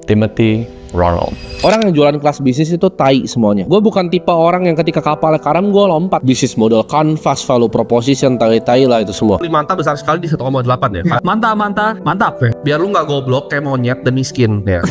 Timothy Ronald. Orang yang jualan kelas bisnis itu tai semuanya. Gue bukan tipe orang yang ketika kapalnya karam gue lompat. Bisnis model canvas, value proposition, tai lah itu semua. Mantap besar sekali di 1,8 ya. Mantap ya. Biar lu nggak goblok kayak monyet dan miskin ya.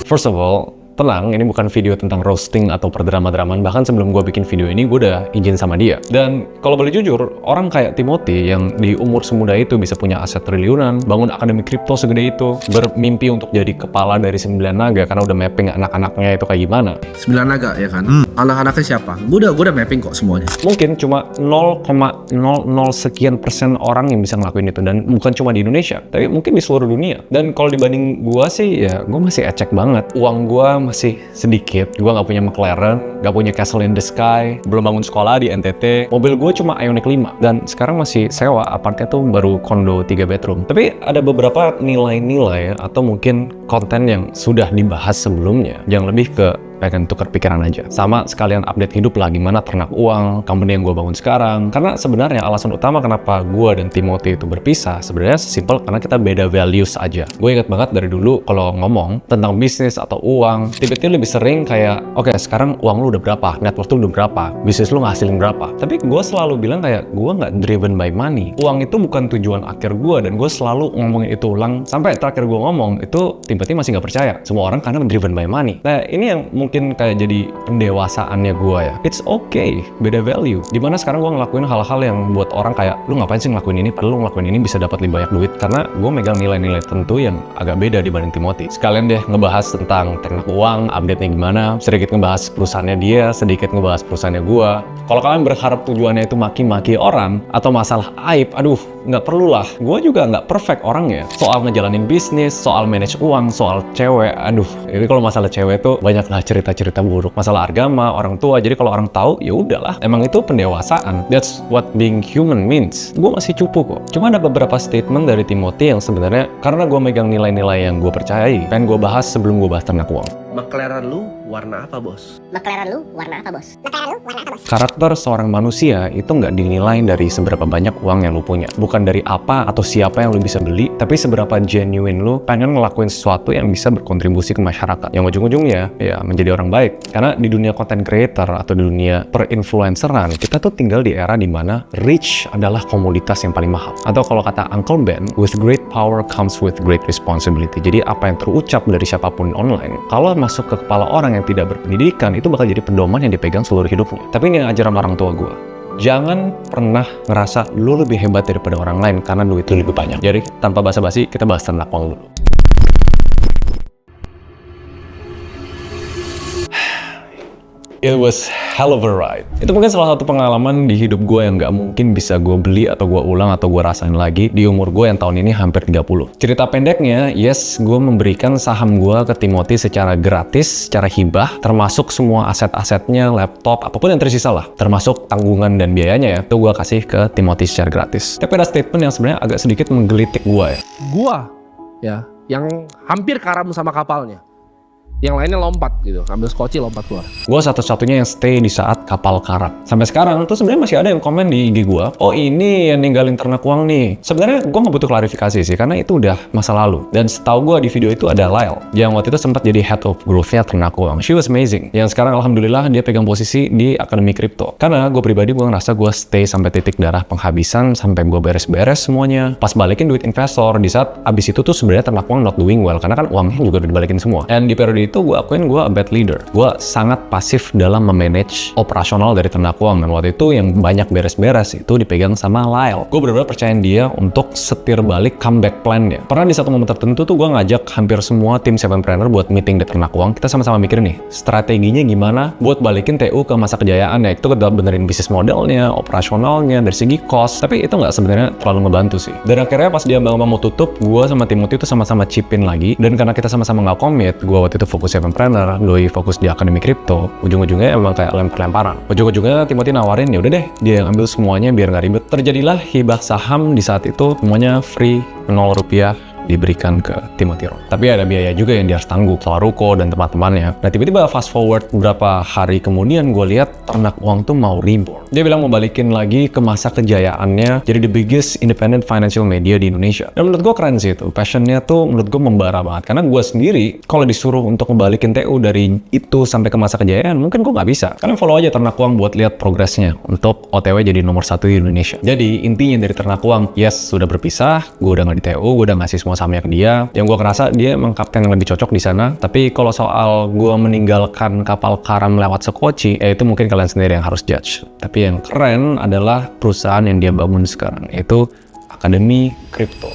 First of all, tenang, ini bukan video tentang roasting atau perdrama-dramaan. Bahkan sebelum gue bikin video ini, gue udah izin sama dia. Dan kalau boleh jujur, orang kayak Timothy yang di umur semuda itu bisa punya aset triliunan, bangun akademi kripto segede itu, bermimpi untuk jadi kepala dari 9 naga karena udah mapping anak-anaknya itu kayak gimana. 9 naga ya kan? Anak-anaknya siapa? Gue udah mapping kok semuanya. Mungkin cuma 0,00 sekian persen orang yang bisa ngelakuin itu. Dan bukan cuma di Indonesia, tapi mungkin di seluruh dunia. Dan kalau dibanding gue sih, ya gue masih ecek banget. Uang gue masih sedikit. Gue gak punya McLaren, gak punya Castle in the Sky, belum bangun sekolah di NTT. Mobil gue cuma Ioniq 5. Dan sekarang masih sewa, apartnya tuh baru kondo 3 bedroom. Tapi ada beberapa nilai-nilai atau mungkin konten yang sudah dibahas sebelumnya, yang lebih ke pengen tukar pikiran aja. Sama sekalian update hidup lah, gimana ternak uang, company yang gue bangun sekarang. Karena sebenarnya alasan utama kenapa gue dan Timothy itu berpisah, sebenarnya simple karena kita beda values aja. Gue inget banget dari dulu kalau ngomong tentang bisnis atau uang, Timothy lebih sering kayak, oke, sekarang uang lu udah berapa, net worth lu udah berapa, bisnis lu ngasilin berapa. Tapi gue selalu bilang kayak, gue nggak driven by money. Uang itu bukan tujuan akhir gue, dan gue selalu ngomongin itu ulang. Sampai terakhir gue ngomong, itu Timothy masih nggak percaya. Semua orang karena driven by money. Nah, ini yang mungkin kayak jadi pendewasaannya gue ya. It's okay, beda value. Dimana sekarang gue ngelakuin hal-hal yang buat orang kayak, lu ngapain sih ngelakuin ini, padahal lu ngelakuin ini bisa dapat lebih banyak duit. Karena gue megang nilai-nilai tentu yang agak beda dibanding Timothy. Sekalian deh ngebahas tentang ternak uang, update-nya gimana, sedikit ngebahas perusahaannya dia, sedikit ngebahas perusahaannya gue. Kalau kalian berharap tujuannya itu maki-maki orang atau masalah aib, aduh, nggak perlu lah. Gue juga nggak perfect orangnya. Soal ngejalanin bisnis, soal manage uang, soal cewek, aduh, ini kalau masalah cewek tuh banyaklah cerita-cerita buruk, masalah agama, orang tua. Jadi kalau orang tahu, ya udahlah. Emang itu pendewasaan. That's what being human means. Gue masih cupu kok. Cuma ada beberapa statement dari Timothy yang sebenarnya karena gue megang nilai-nilai yang gue percayai, pengen gue bahas sebelum gue bahas ternak uang. McLaren lu warna apa, bos? McLaren lu warna apa, bos? Karakter seorang manusia itu nggak dinilai dari seberapa banyak uang yang lu punya. Bukan dari apa atau siapa yang lu bisa beli, tapi seberapa genuine lu pengen ngelakuin sesuatu yang bisa berkontribusi ke masyarakat. Yang ujung-ujungnya, ya menjadi orang baik. Karena di dunia content creator atau di dunia per-influenceran, kita tuh tinggal di era dimana reach adalah komoditas yang paling mahal. Atau kalau kata Uncle Ben, with great power comes with great responsibility. Jadi apa yang terucap dari siapapun online, kalau masuk ke kepala orang yang tidak berpendidikan, itu bakal jadi pedoman yang dipegang seluruh hidupnya. Tapi ini yang ajaran orang tua gue. Jangan pernah ngerasa lu lebih hebat daripada orang lain karena duit lu lebih banyak. Jadi tanpa basa-basi, kita bahas ternak uang dulu. It was hell of a ride. Itu mungkin salah satu pengalaman di hidup gue yang gak mungkin bisa gue beli atau gue ulang atau gue rasain lagi di umur gue yang tahun ini hampir 30. Cerita pendeknya, yes, gue memberikan saham gue ke Timothy secara gratis, secara hibah, termasuk semua aset-asetnya, laptop, apapun yang tersisa lah. Termasuk tanggungan dan biayanya ya, itu gue kasih ke Timothy secara gratis. Tapi ada statement yang sebenarnya agak sedikit menggelitik gue ya. Gua ya, yang hampir karam sama kapalnya. Yang lainnya lompat gitu, ambil skoci lompat keluar. Gue satu-satunya yang stay di saat kapal karam. Sampai sekarang tuh sebenarnya masih ada yang komen di IG gue, oh ini yang ninggalin ternak uang nih. Sebenarnya gue nggak butuh klarifikasi sih, karena itu udah masa lalu. Dan setahu gue di video itu ada Lyle, yang waktu itu sempat jadi head of growth-nya ternak uang. She was amazing. Yang sekarang alhamdulillah dia pegang posisi di akademi kripto. Karena gue pribadi gue ngerasa gue stay sampai titik darah penghabisan, sampai gue beres-beres semuanya. Pas balikin duit investor, di saat abis itu tuh sebenarnya ternak uang not doing well, karena kan uangnya juga udah dibalikin semua. And di periode itu gue akuin gue a bad leader. Gue sangat pasif dalam memanage operasional dari ternak uang, dan waktu itu yang banyak beres-beres itu dipegang sama Lyle. Gue benar-benar percayain dia untuk setir balik comeback plan-nya. Pernah di satu momen tertentu tuh gue ngajak hampir semua tim Sevenpreneur buat meeting di ternak uang. Kita sama-sama mikir nih, strateginya gimana buat balikin TU ke masa kejayaan ya. Itu kita benerin bisnis modelnya, operasionalnya, dari segi cost. Tapi itu nggak sebenarnya terlalu ngebantu sih. Dan akhirnya pas dia mau tutup, gue sama Timothy itu sama-sama chip-in lagi. Dan karena kita sama-sama nggak komit, gue waktu itu fokus Sevenpreneur, doi fokus di akademi kripto. Ujung-ujungnya emang kayak lempar-lemparan. Ujung-ujungnya Timothy nawarin, ya udah deh, dia yang ambil semuanya biar nggak ribet. Terjadilah hibah saham di saat itu, semuanya free, 0 rupiah. diberikan ke Timothy Roth. Tapi ada biaya juga yang dia harus tanggung, soal ruko dan teman-temannya. Nah tiba-tiba fast forward beberapa hari kemudian gue lihat ternak uang tuh mau reborn. Dia bilang mau balikin lagi ke masa kejayaannya jadi the biggest independent financial media di Indonesia. Dan menurut gue keren sih itu, passionnya tuh menurut gue membara banget. Karena gue sendiri kalau disuruh untuk ngebalikin TU dari itu sampai ke masa kejayaan mungkin gue nggak bisa. Karena follow aja ternak uang buat lihat progresnya untuk OTW jadi nomor 1 di Indonesia. Jadi intinya dari ternak uang, yes sudah berpisah, gue udah nggak di TU, gue udah ngasih semua sahamnya ke dia. Yang gue ngerasa dia emang kapten yang lebih cocok di sana. Tapi kalau soal gue meninggalkan kapal karam lewat sekoci, itu mungkin kalian sendiri yang harus judge. Tapi yang keren adalah perusahaan yang dia bangun sekarang, yaitu Akademi Kripto.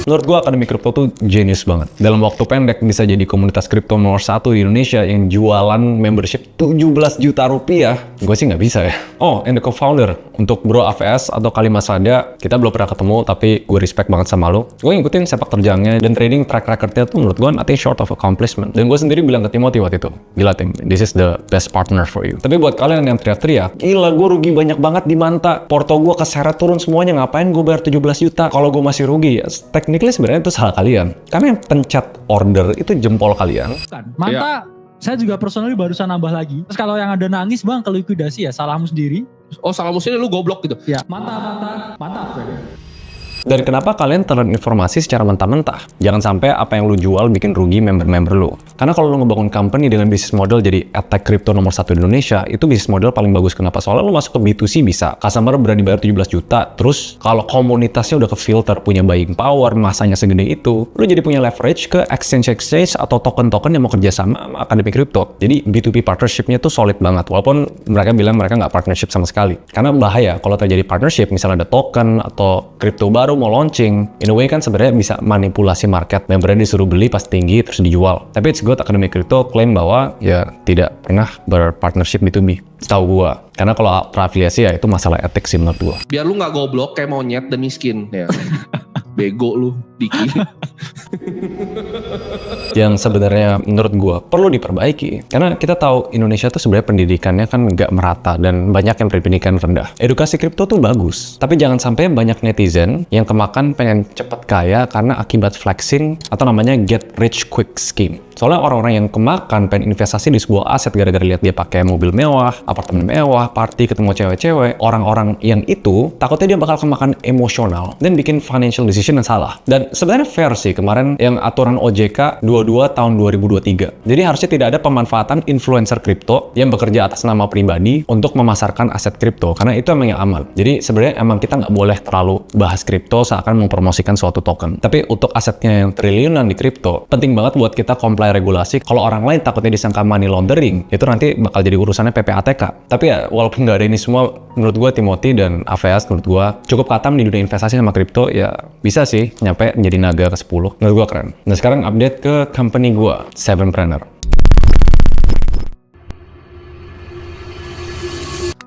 Menurut gue Akademi Kripto tuh genius banget. Dalam waktu pendek bisa jadi komunitas kripto nomor 1 di Indonesia yang jualan membership 17 juta rupiah. Gue sih nggak bisa ya. Oh, and the co-founder untuk Bro AVS atau Kalimas Sada, kita belum pernah ketemu tapi gue respect banget sama lo. Gue ngikutin sepak terjangnya dan trading track recordnya tuh menurut gue nothing short of accomplishment. Dan gue sendiri bilang ke Timothy waktu itu, gila Tim, this is the best partner for you. Tapi buat kalian yang teriak-teriak, gila gue rugi banyak banget di Manta. Porto gue keseret turun semuanya, ngapain gue bayar 17 juta kalau gue masih rugi? Ya, technically sebenarnya itu salah kalian. Karena yang pencet order itu jempol kalian. Manta, saya juga personally barusan nambah lagi. Terus kalau yang ada nangis bang ke likuidasi ya salahmu sendiri. Oh salah musuhnya lu goblok gitu. Ya, mantap. Dan kenapa kalian telan informasi secara mentah-mentah? Jangan sampai apa yang lu jual bikin rugi member-member lu. Karena kalau lu ngebangun company dengan bisnis model jadi attack crypto nomor 1 di Indonesia, itu bisnis model paling bagus. Kenapa? Soalnya lu masuk ke B2C bisa. Customer berani bayar 17 juta. Terus kalau komunitasnya udah ke filter, punya buying power, masanya segede itu, lu jadi punya leverage ke exchange atau token-token yang mau kerjasama sama Akademi Kripto. Jadi B2B partnership-nya tuh solid banget. Walaupun mereka bilang mereka nggak partnership sama sekali. Karena bahaya kalau terjadi partnership, misalnya ada token atau kripto baru mau launching, in a way kan sebenarnya bisa manipulasi market. Membernya disuruh beli pas tinggi terus dijual. Tapi it's good Akademi Kripto klaim bahwa ya tidak pernah berpartnership B2B. Setahu gua. Karena kalau terafiliasi ya itu masalah etik sih menurut gua. Biar lu nggak goblok kayak monyet dan miskin ya. Bego lu, Diki. Yang sebenarnya menurut gua perlu diperbaiki. Karena kita tahu Indonesia tuh sebenarnya pendidikannya kan nggak merata dan banyak yang berpendidikan rendah. Edukasi kripto tuh bagus, tapi jangan sampai banyak netizen yang kemakan pengen cepet kaya karena akibat flexing atau namanya get rich quick scheme. Soalnya orang-orang yang kemakan pengen investasi di sebuah aset gara-gara lihat dia pakai mobil mewah, apartemen mewah, party ketemu cewek-cewek, orang-orang yang itu takutnya dia bakal kemakan emosional dan bikin financial decision yang salah. Dan sebenarnya fair sih kemarin yang aturan OJK 22 tahun 2023. Jadi harusnya tidak ada pemanfaatan influencer kripto yang bekerja atas nama pribadi untuk memasarkan aset kripto karena itu emang yang aman. Jadi sebenarnya emang kita nggak boleh terlalu bahas kripto seakan mempromosikan suatu token. Tapi untuk asetnya yang triliunan di kripto, penting banget buat kita comply regulasi. Kalau orang lain takutnya disangka money laundering, itu nanti bakal jadi urusannya PPATK. Tapi ya walaupun nggak ada ini semua, menurut gue Timothy dan AVS menurut gue cukup katam di dunia investasi sama kripto, ya bisa sih nyampe jadi naga ke 10. Menurut gue keren. Nah sekarang update ke company gue, Sevenpreneur.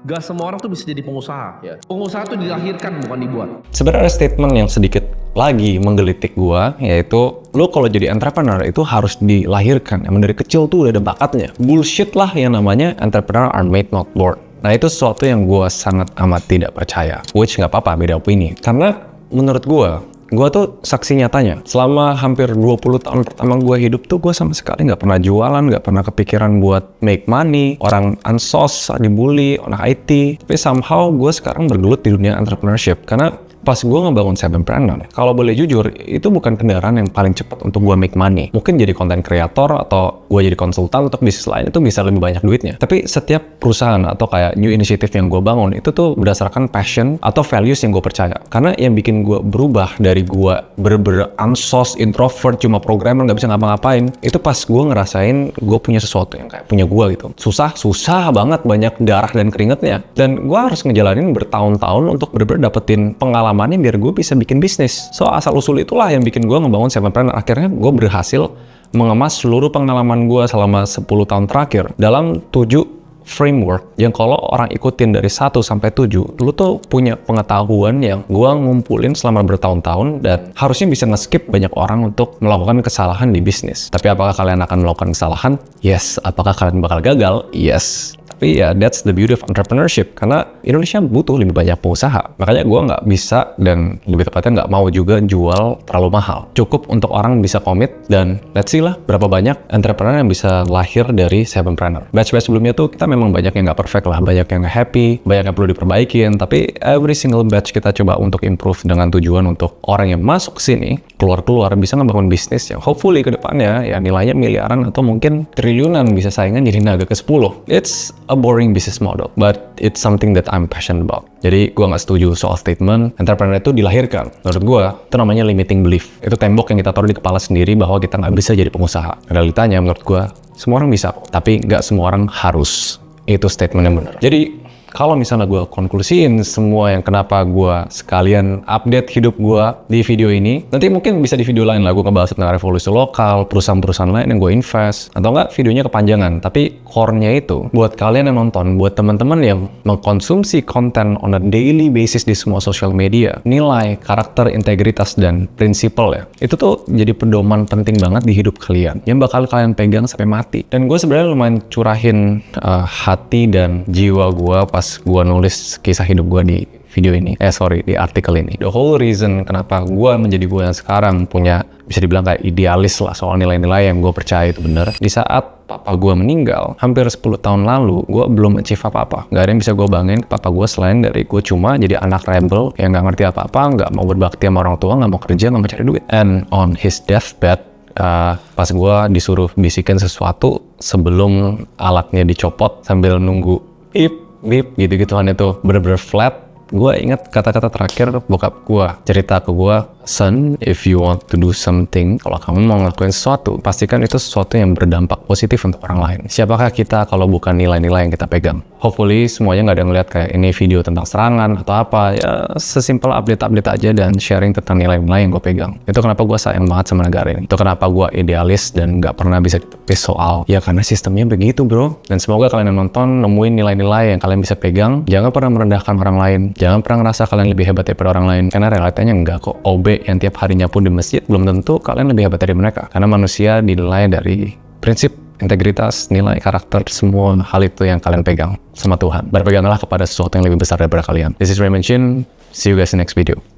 Gak semua orang tuh bisa jadi pengusaha ya. Pengusaha tuh dilahirkan bukan dibuat. Sebenarnya ada statement yang sedikit lagi menggelitik gua, yaitu lo kalau jadi entrepreneur itu harus dilahirkan. Emang dari kecil tuh udah ada bakatnya. Bullshit lah yang namanya entrepreneur are made not born. Nah itu sesuatu yang gua sangat amat tidak percaya. Which nggak apa-apa, beda opini. Karena menurut gua tuh saksi nyatanya. Selama hampir 20 tahun pertama gue hidup tuh gue sama sekali nggak pernah jualan, nggak pernah kepikiran buat make money. Orang ansos, dibully, anak IT. Tapi somehow gue sekarang bergelut di dunia entrepreneurship. Karena pas gue ngebangun Sevenpreneur, kalau boleh jujur, itu bukan kendaraan yang paling cepat untuk gue make money. Mungkin jadi content creator atau gue jadi konsultan untuk bisnis lain itu bisa lebih banyak duitnya. Tapi setiap perusahaan atau kayak new initiative yang gue bangun itu tuh berdasarkan passion atau values yang gue percaya. Karena yang bikin gue berubah dari gue bener-bener ansos, introvert, cuma programmer nggak bisa ngapa-ngapain, itu pas gue ngerasain gue punya sesuatu yang kayak punya gue gitu. Susah banget, banyak darah dan keringetnya. Dan gue harus ngejalanin bertahun-tahun untuk bener-bener dapetin pengalamannya biar gue bisa bikin bisnis. So asal-usul itulah yang bikin gue ngebangun Sevenpreneur. Akhirnya gue berhasil mengemas seluruh pengalaman gue selama 10 tahun terakhir dalam 7 framework yang kalau orang ikutin dari 1 sampai 7, lu tuh punya pengetahuan yang gue ngumpulin selama bertahun-tahun dan harusnya bisa nge-skip banyak orang untuk melakukan kesalahan di bisnis. Tapi apakah kalian akan melakukan kesalahan? Yes. Apakah kalian bakal gagal? Yes. Tapi ya that's the beauty of entrepreneurship, karena Indonesia butuh lebih banyak pengusaha. Makanya gue nggak bisa, dan lebih tepatnya nggak mau juga jual terlalu mahal. Cukup untuk orang bisa komit, dan let's see lah berapa banyak entrepreneur yang bisa lahir dari Sevenpreneur. Batch-batch sebelumnya tuh kita memang banyak yang nggak perfect lah, banyak yang nggak happy, banyak yang perlu diperbaikin, tapi every single batch kita coba untuk improve dengan tujuan untuk orang yang masuk sini, keluar-keluar bisa ngebangun bisnis yang hopefully ke depannya ya nilainya miliaran atau mungkin triliunan, bisa saingan jadi naga ke-10. It's a boring business model, but it's something that I'm passionate about. Jadi gue nggak setuju soal statement entrepreneur itu dilahirkan. Menurut gue itu namanya limiting belief. Itu tembok yang kita taruh di kepala sendiri bahwa kita nggak bisa jadi pengusaha. Realitanya menurut gue semua orang bisa, tapi nggak semua orang harus. Itu statement yang benar. Jadi kalau misalnya gue konklusiin semua yang kenapa gue sekalian update hidup gue di video ini, nanti mungkin bisa di video lain lah gue ngebahas tentang revolusi lokal, perusahaan-perusahaan lain yang gue invest, atau enggak videonya kepanjangan. Tapi core-nya itu, buat kalian yang nonton, buat teman-teman yang mengkonsumsi konten on a daily basis di semua social media, nilai, karakter, integritas, dan prinsipal ya, itu tuh jadi pedoman penting banget di hidup kalian, yang bakal kalian pegang sampai mati. Dan gue sebenarnya lumayan curahin hati dan jiwa gue pas gue nulis kisah hidup gue di video ini, di artikel ini. The whole reason kenapa gue menjadi gue yang sekarang punya, bisa dibilang kayak idealis lah soal nilai-nilai yang gue percaya itu bener. Di saat papa gue meninggal, hampir 10 tahun lalu, gue belum achieve apa-apa. Gak ada yang bisa gue banggain ke papa gue selain dari gue cuma jadi anak rebel yang gak ngerti apa-apa, gak mau berbakti sama orang tua, gak mau kerja, gak mau cari duit. And on his deathbed, pas gue disuruh bisikin sesuatu sebelum alatnya dicopot sambil nunggu bip gitu-gituan itu bener-bener flat. Gue ingat kata-kata terakhir bokap gue cerita ke gue, son, if you want to do something, kalau kamu mau ngelakuin sesuatu, pastikan itu sesuatu yang berdampak positif untuk orang lain. Siapakah kita kalau bukan nilai-nilai yang kita pegang? Hopefully semuanya nggak ada ngeliat kayak ini video tentang serangan atau apa, ya sesimpel update-update aja dan sharing tentang nilai-nilai yang gue pegang. Itu kenapa gue sayang banget sama negara ini. Itu kenapa gue idealis dan nggak pernah bisa ditepis soal, ya karena sistemnya begitu bro. Dan semoga kalian yang nonton nemuin nilai-nilai yang kalian bisa pegang. Jangan pernah merendahkan orang lain. Jangan pernah ngerasa kalian lebih hebat daripada orang lain, karena realitanya enggak kok. OB yang tiap harinya pun di masjid belum tentu kalian lebih hebat dari mereka, karena manusia dinilai dari prinsip, integritas, nilai, karakter, semua hal itu yang kalian pegang sama Tuhan. Berpeganglah kepada sesuatu yang lebih besar daripada kalian. This is Raymond Chin. See you guys in the next video.